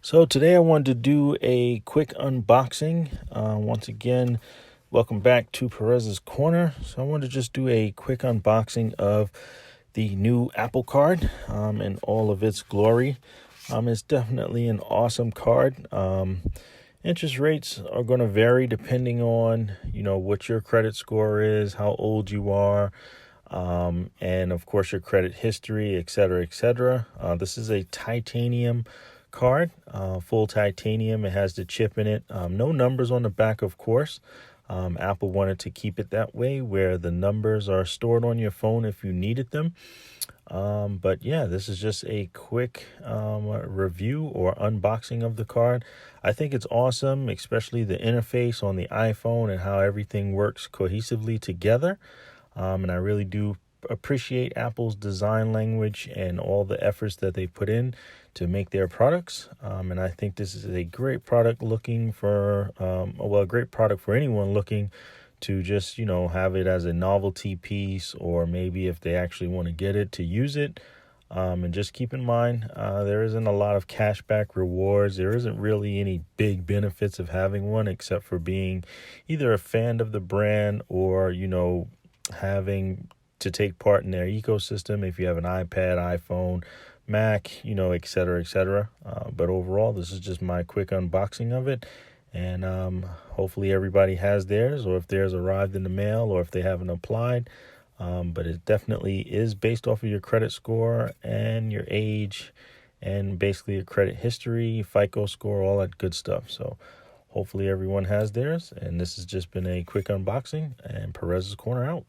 So today I wanted to do a quick unboxing. Once again, welcome back to Perez's Corner. So I wanted to just do a quick unboxing of the new Apple Card in all of its glory. It's definitely an awesome card. Interest rates are going to vary depending on, what your credit score is, how old you are, and of course your credit history, et cetera, et cetera. This is a titanium card, full titanium. It has the chip in it. No numbers on the back, of course. Apple wanted to keep it that way, where the numbers are stored on your phone if you needed them. But yeah, this is just a quick review or unboxing of the card. I think it's awesome, especially the interface on the iPhone and how everything works cohesively together. And I really do appreciate Apple's design language and all the efforts that they put in to make their products. And I think this is a great product a great product for anyone looking to just, have it as a novelty piece, or maybe if they actually want to get it, to use it. And just keep in mind, there isn't a lot of cashback rewards. There isn't really any big benefits of having one, except for being either a fan of the brand or, having to take part in their ecosystem if you have an iPad, iPhone, Mac, et cetera, et cetera. But overall, this is just my quick unboxing of it. And hopefully everybody has theirs, or if theirs arrived in the mail, or if they haven't applied. But it definitely is based off of your credit score and your age and basically your credit history, FICO score, all that good stuff. So hopefully everyone has theirs. And this has just been a quick unboxing, and Perez's Corner out.